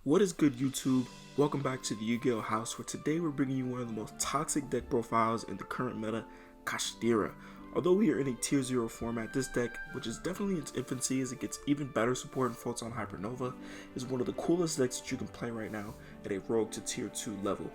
What is good, YouTube? Welcome back to the Yugioh House, where today we're bringing you one of the most toxic deck profiles in the current meta, KASHTIRA. Although we are in a tier 0 format, this deck, which is definitely in its infancy as it gets even better support in Photon Hypernova, is one of the coolest decks that you can play right now at a rogue to tier 2 level.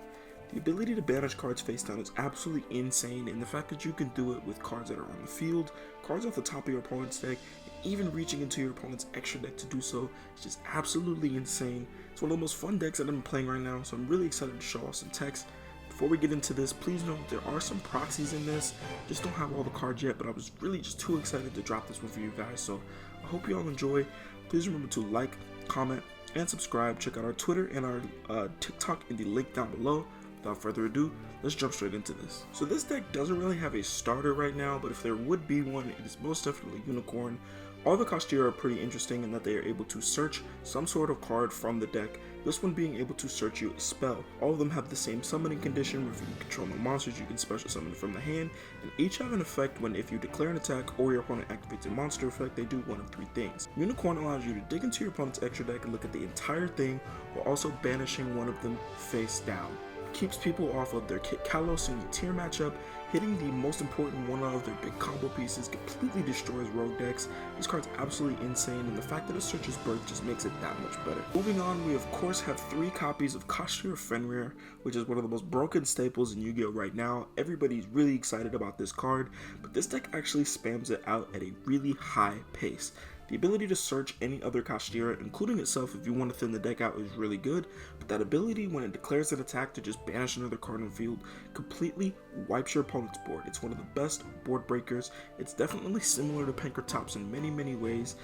The ability to banish cards face down is absolutely insane, and the fact that you can do it with cards that are on the field, cards off the top of your opponent's deck, and even reaching into your opponent's extra deck to do so is just absolutely insane. It's one of the most fun decks that I've been playing right now, so I'm really excited to show off some text. Before we get into this, please note there are some proxies in this. Just don't have all the cards yet, but I was really just too excited to drop this one for you guys, so I hope you all enjoy. Please remember to like, comment, and subscribe. Check out our Twitter and our TikTok in the link down below. Without further ado, let's jump straight into this. So this deck doesn't really have a starter right now, but if there would be one, it is most definitely Unicorn. All the KASHTIRA are pretty interesting in that they are able to search some sort of card from the deck, this one being able to search you a spell. All of them have the same summoning condition where if you control no monsters, you can special summon from the hand, and each have an effect when if you declare an attack or your opponent activates a monster effect, they do one of three things. Unicorn allows you to dig into your opponent's extra deck and look at the entire thing, while also banishing one of them face down. Keeps people off of their Kit Kalos in the tier matchup, hitting the most important one of their big combo pieces, completely destroys rogue decks. This card's absolutely insane, and the fact that it searches birth just makes it that much better. Moving on, we of course have 3 copies of KASHTIRA Fenrir, which is one of the most broken staples in Yu-Gi-Oh right now. Everybody's really excited about this card, but this deck actually spams it out at a really high pace. The ability to search any other KASHTIRA, including itself if you want to thin the deck out, is really good, but that ability when it declares an attack to just banish another card on the field completely wipes your opponent's board. It's one of the best board breakers. It's definitely similar to Pankratops in many ways.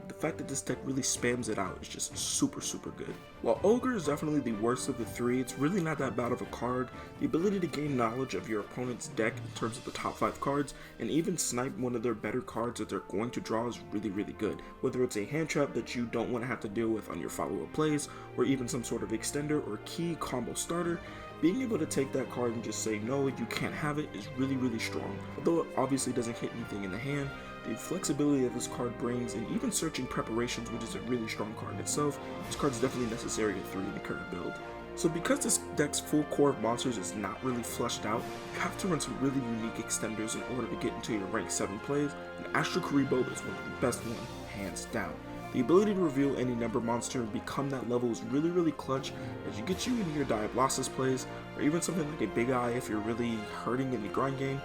The fact that this deck really spams it out is just super good. While Ogre is definitely the worst of the 3, it's really not that bad of a card. The ability to gain knowledge of your opponent's deck in terms of the top 5 cards, and even snipe one of their better cards that they're going to draw is really good. Whether it's a hand trap that you don't want to have to deal with on your follow-up plays, or even some sort of extender or key combo starter, being able to take that card and just say no, you can't have it is really strong. Although it obviously doesn't hit anything in the hand, the flexibility that this card brings, and even searching preparations, which is a really strong card in itself, this card is definitely necessary at 3 in the current build. So because this deck's full core of monsters is not really fleshed out, you have to run some really unique extenders in order to get into your rank 7 plays, and Astro Karibo is one of the best one, hands down. The ability to reveal any number monster and become that level is really clutch, as you get you into your Diablosis plays, or even something like a Big Eye if you're really hurting in the grind game.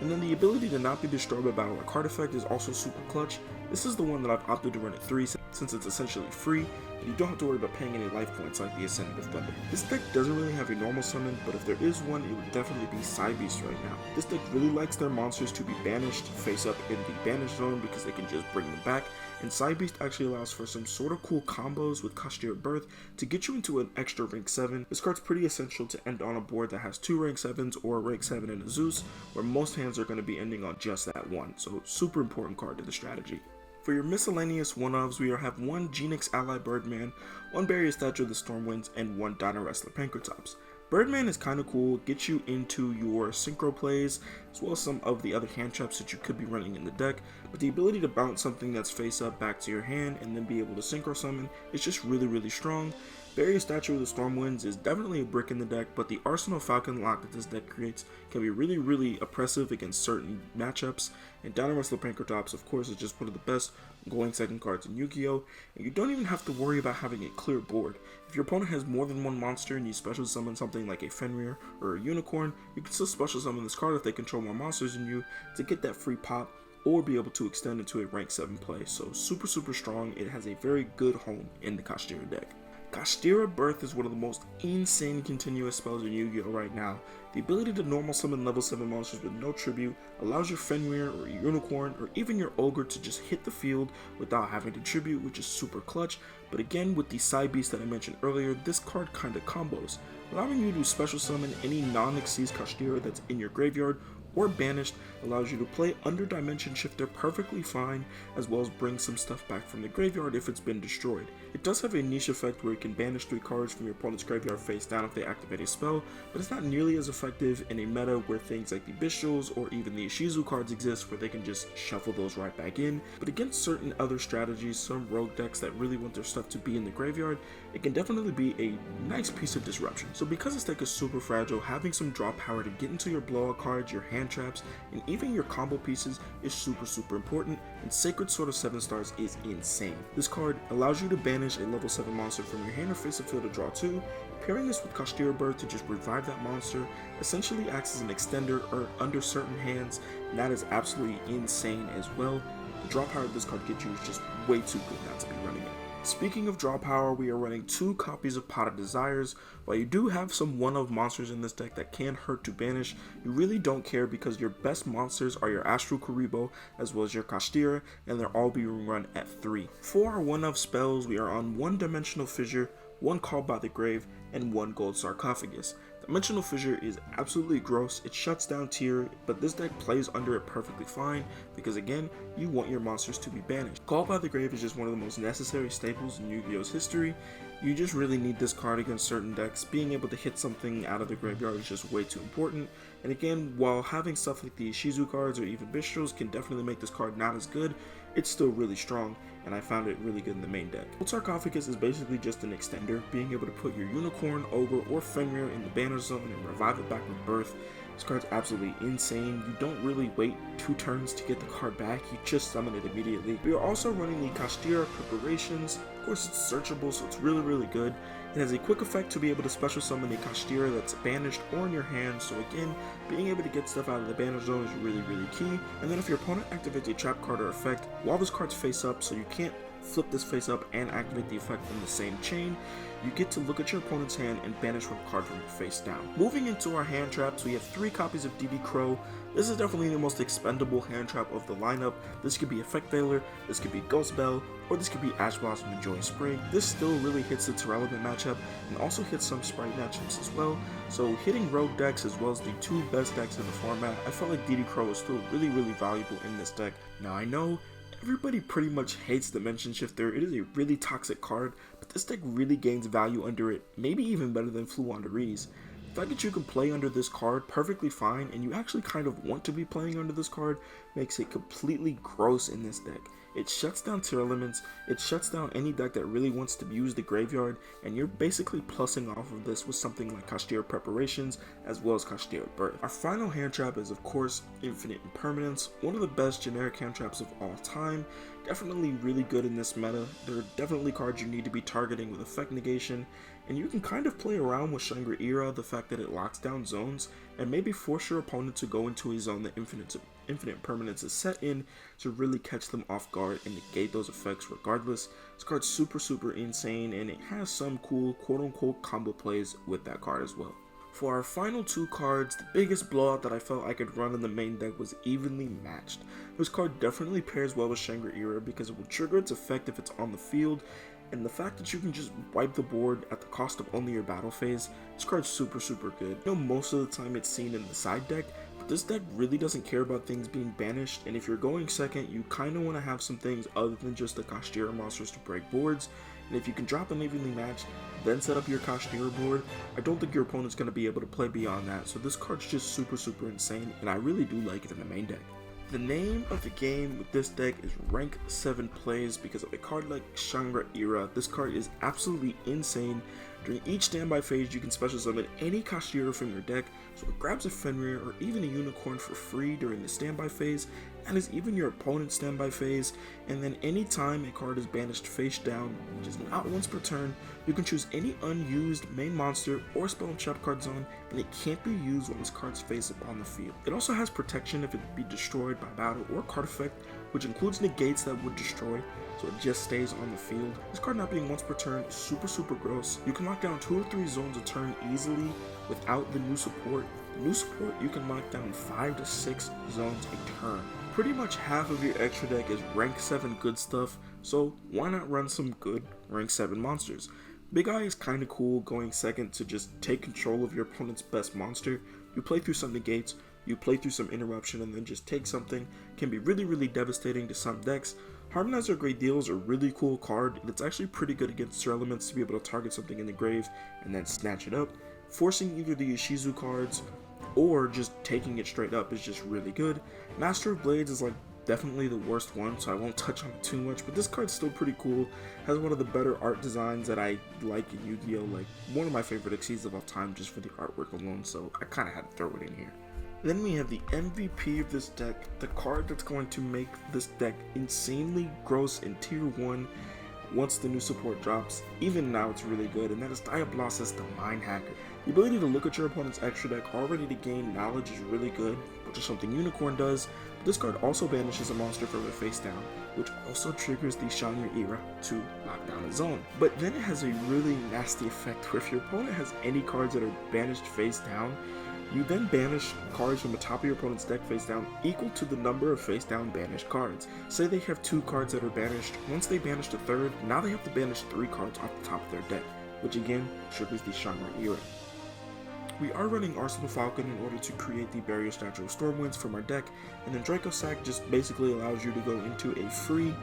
And then the ability to not be destroyed by battle or card effect is also super clutch. This is the one that I've opted to run at 3 since it's essentially free, and you don't have to worry about paying any life points like the Ascendant of Thunder. This deck doesn't really have a normal summon, but if there is one, it would definitely be Psybeast right now. This deck really likes their monsters to be banished face up in the banish zone because they can just bring them back, and Psybeast actually allows for some sort of cool combos with KASHTIRA Birth to get you into an extra rank 7. This card's pretty essential to end on a board that has 2 rank 7s or a rank 7 and a Zeus, where most hands are going to be ending on just that one, so super important card to the strategy. For your miscellaneous one-ofs, we have 1 Genix Ally Birdman, 1 Barrier Statue of the Stormwinds, and 1 Dino Wrestler Pankratops. Birdman is kind of cool, gets you into your synchro plays, as well as some of the other hand traps that you could be running in the deck, but the ability to bounce something that's face up back to your hand and then be able to synchro summon is just really strong. Barrier Statue of the Stormwinds is definitely a brick in the deck, but the Arsenal Falcon lock that this deck creates can be really oppressive against certain matchups, and Dino Wrestler Pankratops of course is just one of the best going second cards in Yu-Gi-Oh, and you don't even have to worry about having a clear board. If your opponent has more than 1 monster and you special summon something like a Fenrir or a Unicorn, you can still special summon this card if they control more monsters than you to get that free pop, or be able to extend into a rank 7 play. So super strong. It has a very good home in the KASHTIRA deck. KASHTIRA Birth is one of the most insane continuous spells in Yu-Gi-Oh right now. The ability to normal summon level 7 monsters with no tribute allows your Fenrir or your Unicorn or even your Ogre to just hit the field without having to tribute, which is super clutch. But again, with the Psybeast that I mentioned earlier, this card kinda combos, allowing you to special summon any non-Xyz KASHTIRA that's in your graveyard, or banished allows you to play under Dimension Shifter perfectly fine, as well as bring some stuff back from the graveyard if it's been destroyed. It does have a niche effect where you can banish 3 cards from your opponent's graveyard face down if they activate a spell, but it's not nearly as effective in a meta where things like the Yugioh or even the Ishizu cards exist where they can just shuffle those right back in. But against certain other strategies, some rogue decks that really want their stuff to be in the graveyard, it can definitely be a nice piece of disruption. So because this deck is super fragile, having some draw power to get into your blowout cards, your hand traps, and even your combo pieces is super important, and Sacred Sword of 7 stars is insane. This card allows you to banish a level 7 monster from your hand or face of field to draw 2. Pairing this with KASHTIRA Bird to just revive that monster essentially acts as an extender or under certain hands, and that is absolutely insane as well. The draw power this card gets you is just way too good not to be running it. Speaking of draw power, we are running 2 copies of Pot of Desires. While you do have some one-of monsters in this deck that can hurt to banish, you really don't care because your best monsters are your Astral Kuriboh as well as your KASHTIRA, and they're all being run at 3. For our one-of spells, we are on 1 Dimensional Fissure, 1 Called by the Grave, and 1 Gold Sarcophagus. Dimensional Fissure is absolutely gross, it shuts down tier, but this deck plays under it perfectly fine because again, you want your monsters to be banished. Called by the Grave is just one of the most necessary staples in Yu-Gi-Oh's history. You just really need this card against certain decks. Being able to hit something out of the graveyard is just way too important. And again, while having stuff like the Ishizu cards or even Yugiohs can definitely make this card not as good, it's still really strong, and I found it really good in the main deck. Gold Sarcophagus is basically just an extender, being able to put your Unicorn, Ogre, or Fenrir in the banner zone and revive it back with Birth. This card's absolutely insane. You don't really wait 2 turns to get the card back, you just summon it immediately. We are also running the KASHTIRA Preparations. Of course it's searchable, so it's really good. It has a quick effect to be able to special summon a KASHTIRA that's banished or in your hand, so again, being able to get stuff out of the banner zone is really key. And then if your opponent activates a trap card or effect while this card's face up, so you can't flip this face up and activate the effect in the same chain, you get to look at your opponent's hand and banish one card from your face down. Moving into our hand traps, we have 3 copies of DD Crow. This is definitely the most expendable hand trap of the lineup. This could be Effect Veiler, this could be Ghost Bell, or this could be Ash Blossom and Joy Spring. This still really hits the Tearlaments matchup and also hits some Sprite matchups as well. So hitting rogue decks as well as the 2 best decks in the format, I felt like DD Crow is still really valuable in this deck. Now I know everybody pretty much hates Dimension Shifter. It is a really toxic card, but this deck really gains value under it, maybe even better than Fluwandereeze. The fact that you can play under this card perfectly fine, and you actually kind of want to be playing under this card, makes it completely gross in this deck. It shuts down Tearlaments, it shuts down any deck that really wants to use the graveyard, and you're basically plussing off of this with something like KASHTIRA Preparations as well as KASHTIRA Birth. Our final hand trap is of course Infinite Impermanence, one of the best generic hand traps of all time. Definitely really good in this meta. There are definitely cards you need to be targeting with effect negation, and you can kind of play around with Shangri-Ira, the fact that it locks down zones, and maybe force your opponent to go into a zone that Infinite Impermanence is set in to really catch them off guard and negate those effects regardless. This card's super insane, and it has some cool quote-unquote combo plays with that card as well. For our final 2 cards, the biggest blowout that I felt I could run in the main deck was Evenly Matched. This card definitely pairs well with Shangri-Ira because it will trigger its effect if it's on the field, and the fact that you can just wipe the board at the cost of only your battle phase, this card's super good. I know most of the time it's seen in the side deck, but this deck really doesn't care about things being banished, and if you're going second, you kind of want to have some things other than just the KASHTIRA monsters to break boards. And if you can drop an Evenly Matched, then set up your KASHTIRA board, I don't think your opponent's going to be able to play beyond that, so this card's just super insane, and I really do like it in the main deck. The name of the game with this deck is Rank 7 Plays because of a card like Shangri-Ira. This card is absolutely insane. During each standby phase, you can special summon any KASHTIRA from your deck, so it grabs a Fenrir or even a Unicorn for free during the standby phase, and is even your opponent's standby phase, and then anytime a card is banished face down, which is not once per turn, you can choose any unused main monster or spell and trap card zone, and it can't be used when this card's face up on the field. It also has protection if it be destroyed by battle or card effect, which includes negates that would destroy, so it just stays on the field. This card not being once per turn is super gross. You can lock down 2 or 3 zones a turn easily without the new support. The new support, you can lock down 5 to 6 zones a turn. Pretty much half of your extra deck is rank 7 good stuff, so why not run some good rank 7 monsters? Big Eye is kinda cool going second to just take control of your opponent's best monster. You play through some negates, you play through some interruption and then just take something, can be really devastating to some decks. Harmonizer Great Deal is a really cool card, and it's actually pretty good against Tearlaments to be able to target something in the grave and then snatch it up. Forcing either the Ishizu cards or just taking it straight up is just really good. Master of Blades is like definitely the worst one, so I won't touch on it too much, but this card's still pretty cool. Has one of the better art designs that I like in Yu-Gi-Oh! Like one of my favorite XYZs of all time just for the artwork alone, so I kind of had to throw it in here. Then we have the MVP of this deck, the card that's going to make this deck insanely gross in tier 1 once the new support drops. Even now it's really good, and that is Diablosis the Mind Hacker. The ability to look at your opponent's extra deck already to gain knowledge is really good, which is something Unicorn does. But this card also banishes a monster from their face down, which also triggers the Shine Your Era to lock down a zone. But then it has a really nasty effect where if your opponent has any cards that are banished face down, you then banish cards from the top of your opponent's deck face down equal to the number of face down banished cards. Say they have 2 cards that are banished, once they banish the third, now they have to banish 3 cards off the top of their deck, which again triggers the Shine Your Era. We are running Arsenal Falcon in order to create the Barrier Statue of Stormwinds from our deck, and then Draco Sack just basically allows you to go into a free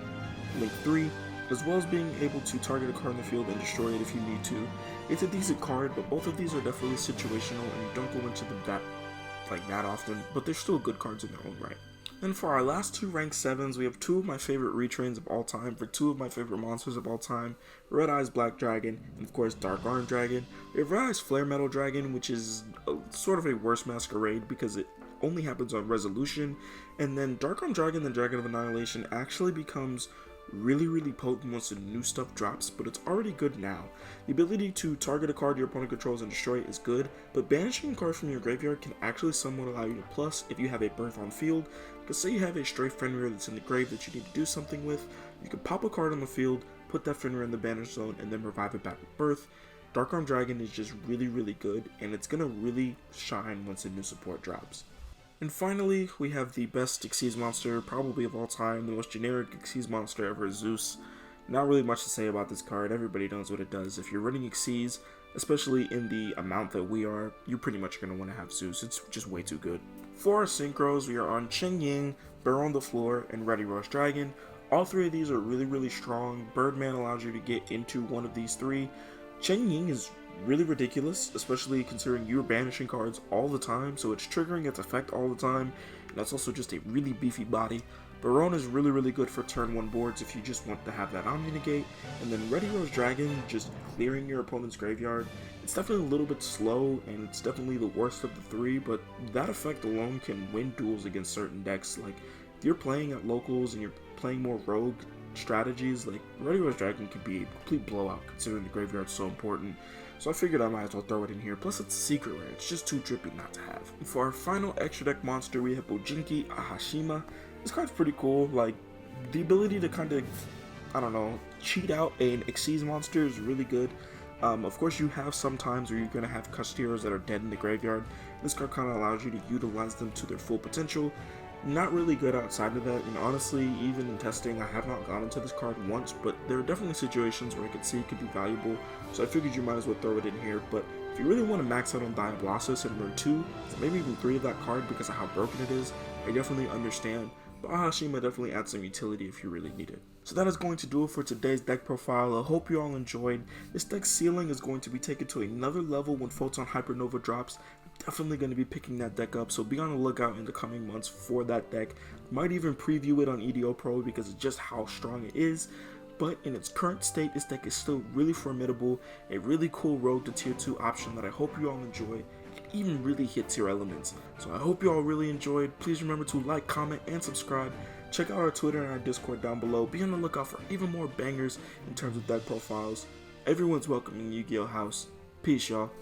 Link 3, as well as being able to target a card in the field and destroy it if you need to. It's a decent card, but both of these are definitely situational and you don't go into them that often, but they're still good cards in their own right. Then for our last 2 rank 7s, we have 2 of my favorite retrains of all time for 2 of my favorite monsters of all time, Red Eyes Black Dragon, and of course Dark Arm Dragon. We have Red Eyes Flare Metal Dragon, which is sort of a worse masquerade because it only happens on resolution, and then Dark Arm Dragon, the Dragon of Annihilation, actually becomes really potent once the new stuff drops, but it's already good now. The ability to target a card your opponent controls and destroy it is good, but banishing a card from your graveyard can actually somewhat allow you to plus if you have a birth on field, because say you have a stray Fenrir that's in the grave that you need to do something with, you can pop a card on the field, put that Fenrir in the banish zone, and then revive it back with birth. Dark Arm Dragon is just really good, and it's gonna really shine once a new support drops. And finally, we have the best XYZ monster probably of all time, the most generic XYZ monster ever, Zeus. Not really much to say about this card, everybody knows what it does. If you're running XYZ, especially in the amount that we are, you're pretty much going to want to have Zeus, it's just way too good. For our synchros, we are on Cheng Ying, Burrow on the Floor, and Ready Rush Dragon. All 3 of these are really strong. Birdman allows you to get into one of these 3. Cheng Ying is really ridiculous, especially considering you're banishing cards all the time, so it's triggering its effect all the time, and that's also just a really beefy body. Baron is really good for turn 1 boards if you just want to have that Omni negate, and then Ready Rose Dragon, just clearing your opponent's graveyard. It's definitely a little bit slow, and it's definitely the worst of the 3, but that effect alone can win duels against certain decks. Like, if you're playing at locals and you're playing more rogue strategies, like Ready Rose Dragon could be a complete blowout considering the graveyard's so important. So I figured I might as well throw it in here, plus it's secret rare, it's just too trippy not to have. And for our final extra deck monster, we have Bojinki Ahashima. This card's pretty cool, like, the ability to kind of, I don't know, cheat out an XYZ monster is really good. Of course you have some times where you're going to have KASHTIRAs that are dead in the graveyard. This card kind of allows you to utilize them to their full potential. Not really good outside of that, and honestly, even in testing, I have not gone into this card once, but there are definitely situations where I could see it could be valuable, so I figured you might as well throw it in here. But if you really want to max out on Diablosis and learn 2, maybe even 3 of that card because of how broken it is, I definitely understand, but Ahashima definitely adds some utility if you really need it. So that is going to do it for today's deck profile. I hope you all enjoyed. This deck ceiling is going to be taken to another level when Photon Hypernova drops. Definitely going to be picking that deck up, so be on the lookout in the coming months for that deck. Might even preview it on EDO Pro because of just how strong it is, but in its current state, this deck is still really formidable, a really cool road to tier 2 option that I hope you all enjoy, and even really hit Tearlaments. So I hope you all really enjoyed. Please remember to like, comment, and subscribe. Check out our Twitter and our Discord down below. Be on the lookout for even more bangers in terms of deck profiles. Everyone's welcome in Yu-Gi-Oh! House. Peace, y'all.